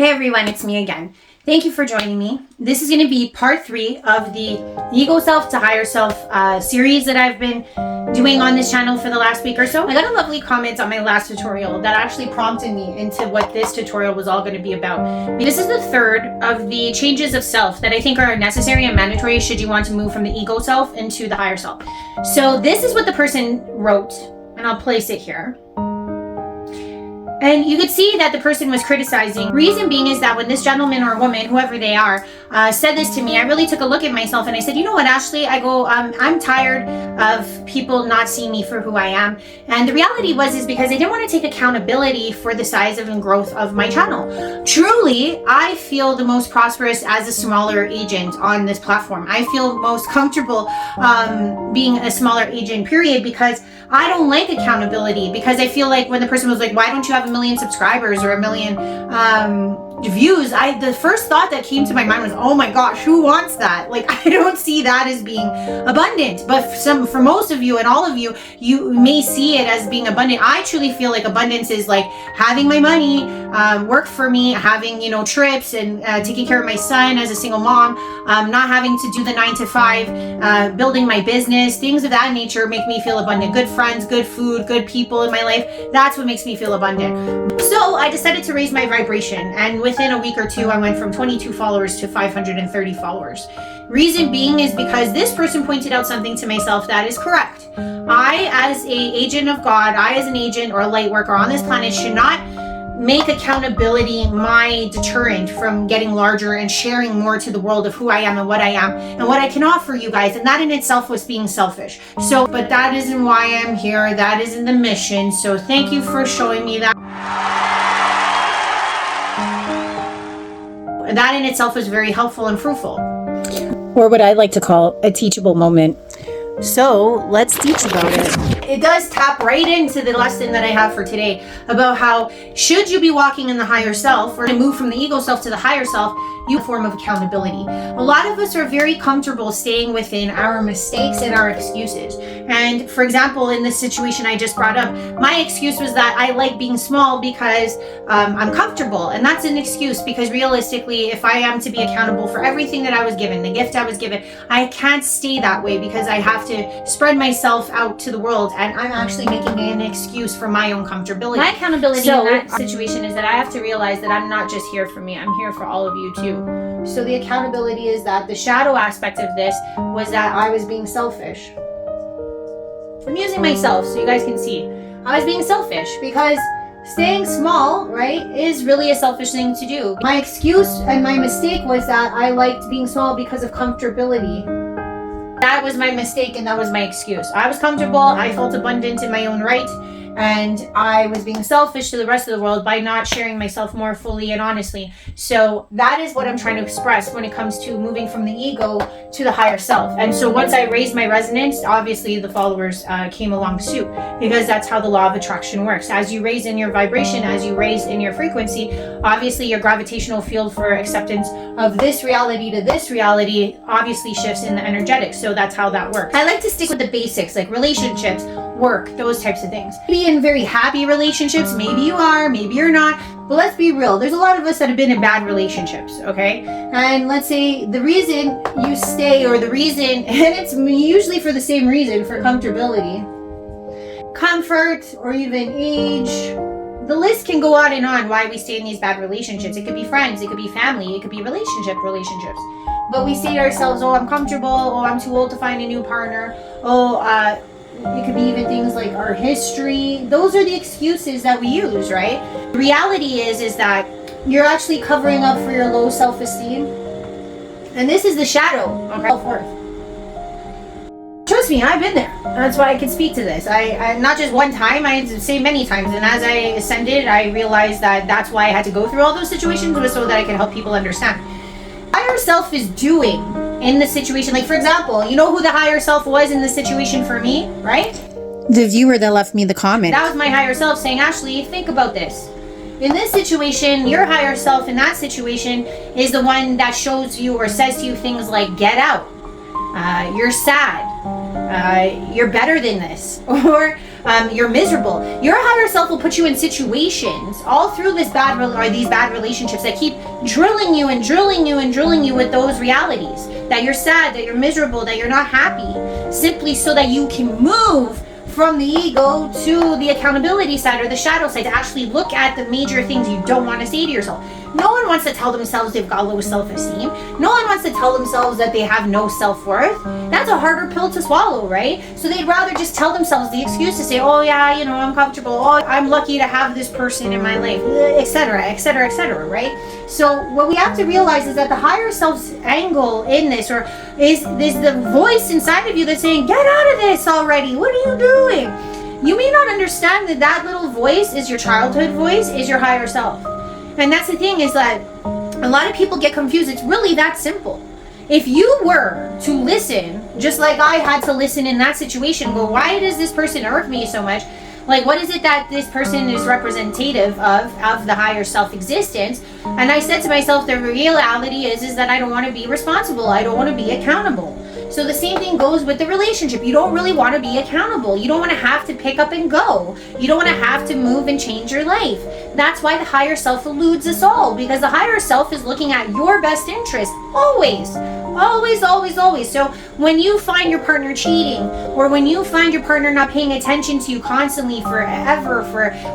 Hey everyone, it's me again. Thank you for joining me. This is going to be part 3 of the Ego Self to Higher Self series that I've been doing on this channel for the last week or so. I got a lovely comment on my last tutorial that actually prompted me into what this tutorial was all going to be about. This is the third of the changes of self that I think are necessary and mandatory should you want to move from the ego self into the higher self. So this is what the person wrote, and I'll place it here. And you could see that the person was criticizing. Reason being is that when this gentleman or woman, whoever they are, said this to me, I really took a look at myself and I said, you know what, Ashley, I go, I'm tired of people not seeing me for who I am. And the reality is because I didn't want to take accountability for the size of and growth of my channel. Truly, I feel the most prosperous as a smaller agent on this platform. I feel most comfortable being a smaller agent, period, because I don't like accountability, because I feel like when the person was like, why don't you have 1 million subscribers or 1 million views, the first thought that came to my mind was, oh my gosh, who wants that? Like, I don't see that as being abundant. But for most of you and all of you, you may see it as being abundant. I truly feel like abundance is like having my money work for me, having, trips and taking care of my son as a single mom, not having to do the 9 to 5, building my business, things of that nature make me feel abundant. Good friends, good food, good people in my life. That's what makes me feel abundant. So I decided to raise my vibration, and within a week or two, I went from 22 followers to 530 followers. Reason being is because this person pointed out something to myself that is correct. I, as an agent of God, I as an agent or a light worker on this planet should not make accountability my deterrent from getting larger and sharing more to the world of who I am and what I am and what I can offer you guys. And that in itself was being selfish. So, but that isn't why I'm here. That isn't the mission. So thank you for showing me that. That in itself was very helpful and fruitful. Or what I like to call a teachable moment. So let's teach about it. It does tap right into the lesson that I have for today about how should you be walking in the higher self or to move from the ego self to the higher self, you form of accountability. A lot of us are very comfortable staying within our mistakes and our excuses. And for example, in this situation I just brought up, my excuse was that I like being small because I'm comfortable. And that's an excuse, because realistically, if I am to be accountable for everything that I was given, the gift I was given, I can't stay that way because I have to spread myself out to the world, and I'm actually making an excuse for my own comfortability. My accountability in that situation is that I have to realize that I'm not just here for me, I'm here for all of you too. So the accountability is that the shadow aspect of this was that I was being selfish. I'm using myself so you guys can see. I was being selfish because staying small, right, is really a selfish thing to do. My excuse and my mistake was that I liked being small because of comfortability. That was my mistake and that was my excuse. I was comfortable, I felt abundant in my own right, and I was being selfish to the rest of the world by not sharing myself more fully and honestly. So that is what I'm trying to express when it comes to moving from the ego to the higher self. And so once I raised my resonance, obviously the followers came along suit, because that's how the law of attraction works. As you raise in your vibration, as you raise in your frequency, obviously your gravitational field for acceptance of this reality to this reality obviously shifts in the energetics. So that's how that works. I like to stick with the basics, like relationships, work, those types of things. Be in very happy relationships. Maybe you are, maybe you're not, but let's be real. There's a lot of us that have been in bad relationships, okay? And let's say the reason you stay, or the reason, and it's usually for the same reason, for comfortability, comfort, or even age. The list can go on and on why we stay in these bad relationships. It could be friends, it could be family, it could be relationships. But we say to ourselves, oh, I'm comfortable, oh, I'm too old to find a new partner, it could be even things like our history. Those are the excuses that we use, right? The reality is that you're actually covering up for your low self-esteem. And this is the shadow of self-worth. Trust me, I've been there. That's why I can speak to this. I not just one time, I say many times. And as I ascended, I realized that that's why I had to go through all those situations, was so that I can help people understand. Higher self is doing in the situation. Like, for example, you know who the higher self was in the situation for me, right? The viewer that left me the comment. That was my higher self saying, Ashley, think about this. In this situation, your higher self in that situation is the one that shows you or says to you things like, get out. You're sad. You're better than this. Or you're miserable. Your higher self will put you in situations all through these bad relationships that keep drilling you and drilling you and drilling you with those realities that you're sad, that you're miserable, that you're not happy, simply so that you can move from the ego to the accountability side or the shadow side, to actually look at the major things you don't want to say to yourself. No one wants to tell themselves they've got low self-esteem. No one wants to tell themselves that they have no self-worth. That's a harder pill to swallow, right? So they'd rather just tell themselves the excuse to say, oh yeah, you know, I'm comfortable, oh, I'm lucky to have this person in my life, etc., etc., etc., right? So what we have to realize is that the higher self's angle in this, or is the voice inside of you that's saying, get out of this already, what are you doing? You may not understand that that little voice is your childhood voice, is your higher self. And that's the thing, is that a lot of people get confused. It's really that simple. If you were to listen, just like I had to listen in that situation, go, why does this person irk me so much? Like, what is it that this person is representative of the higher self existence? And I said to myself, the reality is that I don't want to be responsible. I don't want to be accountable. So the same thing goes with the relationship. You don't really want to be accountable. You don't want to have to pick up and go. You don't want to have to move and change your life. That's why the higher self eludes us all, because the higher self is looking at your best interest always. Always, always, always. So when you find your partner cheating, or when you find your partner not paying attention to you constantly forever,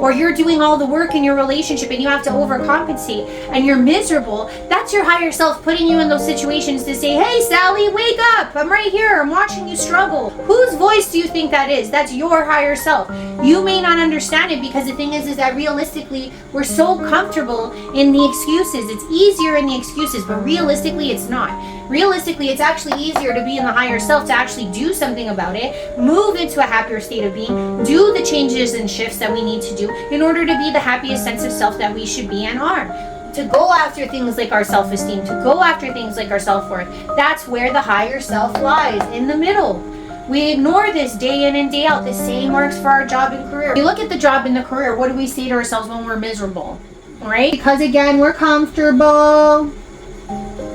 or you're doing all the work in your relationship and you have to overcompensate and you're miserable, that's your higher self putting you in those situations to say, hey Sally, wake up, I'm right here, I'm watching you struggle. Whose voice do you think that is? That's your higher self. You may not understand it, because the thing is that realistically, we're so comfortable in the excuses. It's easier in the excuses, but realistically it's not. Realistically, it's actually easier to be in the higher self, to actually do something about it, move into a happier state of being, do the changes and shifts that we need to do in order to be the happiest sense of self that we should be and are. To go after things like our self-esteem, to go after things like our self-worth. That's where the higher self lies, in the middle. We ignore this day in and day out. The same works for our job and career. We look at the job and the career, what do we say to ourselves when we're miserable? Right? Because again, we're comfortable.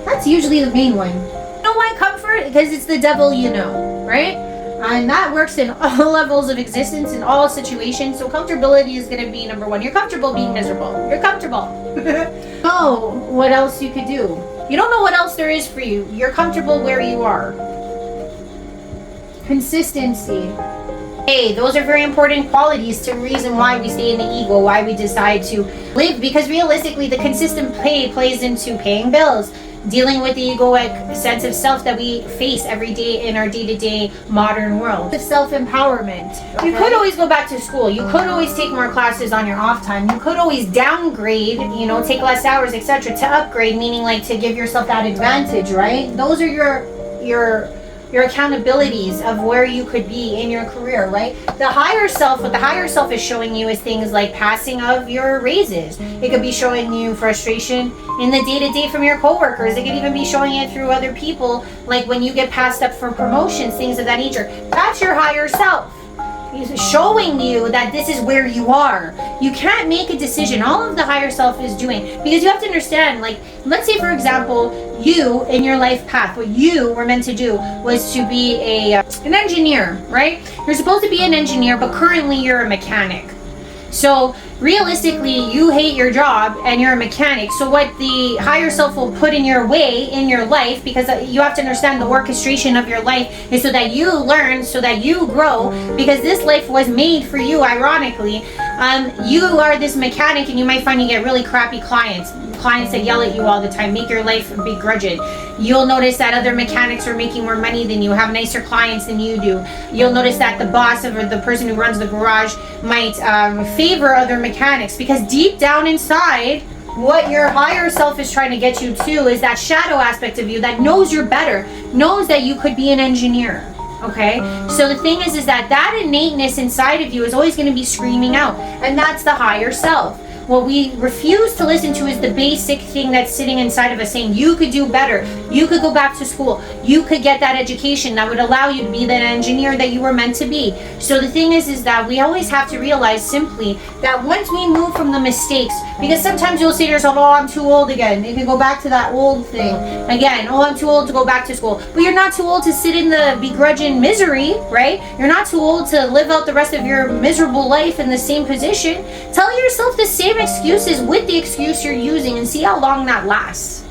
That's usually the main one. You know why comfort? Because it's the devil you know, right? And that works in all levels of existence, in all situations. So comfortability is going to be number one. You're comfortable being miserable. You're comfortable. Oh, what else you could do? You don't know what else there is for you. You're comfortable where you are. Consistency. Hey, those are very important qualities to the reason why we stay in the ego, why we decide to live. Because realistically, the consistent play plays into paying bills, dealing with the egoic sense of self that we face every day in our day-to-day modern world. The self-empowerment. Okay. You could always go back to school. You could always take more classes on your off time. You could always downgrade, you know, take less hours, etc., to upgrade, meaning like to give yourself that advantage, right? Those are your accountabilities of where you could be in your career, right? The higher self, what the higher self is showing you is things like passing of your raises. It could be showing you frustration in the day-to-day from your coworkers. It could even be showing it through other people, like when you get passed up for promotions, things of that nature. That's your higher self. He's showing you that this is where you are. You can't make a decision. All of the higher self is doing, because you have to understand, like, let's say for example, you in your life path, what you were meant to do was to be an engineer, right? You're supposed to be an engineer, but currently you're a mechanic. So realistically, you hate your job and you're a mechanic. So what the higher self will put in your way in your life, because you have to understand the orchestration of your life is so that you learn, so that you grow, because this life was made for you, ironically. You are this mechanic, and you might find you get really crappy clients that yell at you all the time, make your life begrudging. You'll notice that other mechanics are making more money than you, have nicer clients than you do. You'll notice that the boss or the person who runs the garage might favor other mechanics, because deep down inside, what your higher self is trying to get you to is that shadow aspect of you that knows you're better, knows that you could be an engineer. Okay, so the thing is that innateness inside of you is always going to be screaming out, and that's the higher self. What we refuse to listen to is the basic thing that's sitting inside of us saying, you could do better. You could go back to school. You could get that education that would allow you to be that engineer that you were meant to be. So the thing is that we always have to realize simply that once we move from the mistakes, because sometimes you'll say to yourself, oh, I'm too old again. You can go back to that old thing again. Oh, I'm too old to go back to school. But you're not too old to sit in the begrudging misery, right? You're not too old to live out the rest of your miserable life in the same position. Tell yourself the same excuses with the excuse you're using and see how long that lasts.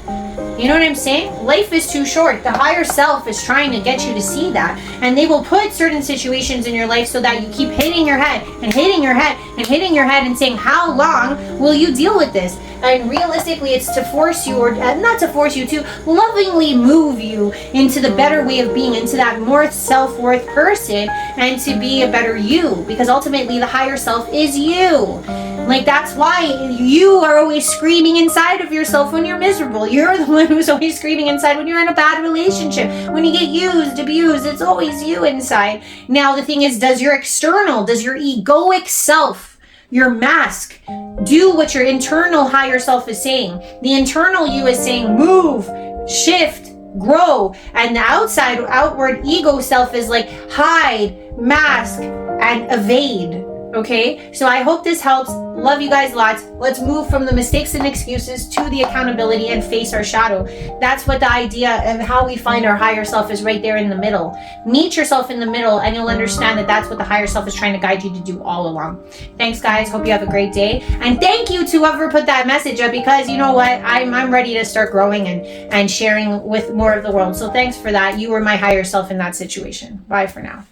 You know what I'm saying? Life is too short. The higher self is trying to get you to see that. And they will put certain situations in your life so that you keep hitting your head and hitting your head and hitting your head and saying, how long will you deal with this? And realistically, it's to force you, or not to force you, to lovingly move you into the better way of being, into that more self-worth person, and to be a better you. Because ultimately, the higher self is you. Like, that's why you are always screaming inside of yourself when you're miserable. You're the one who's always screaming inside when you're in a bad relationship. When you get used, abused, it's always you inside. Now, the thing is, does your egoic self, your mask, do what your internal higher self is saying? The internal you is saying, move, shift, grow. And the outward ego self is like, hide, mask, and evade. Okay, so I hope this helps. Love you guys lots. Let's move from the mistakes and excuses to the accountability and face our shadow. That's what the idea of how we find our higher self is, right there in the middle. Meet yourself in the middle and you'll understand that that's what the higher self is trying to guide you to do all along. Thanks guys. Hope you have a great day. And thank you to whoever put that message up, because you know what? I'm ready to start growing and sharing with more of the world. So thanks for that. You were my higher self in that situation. Bye for now.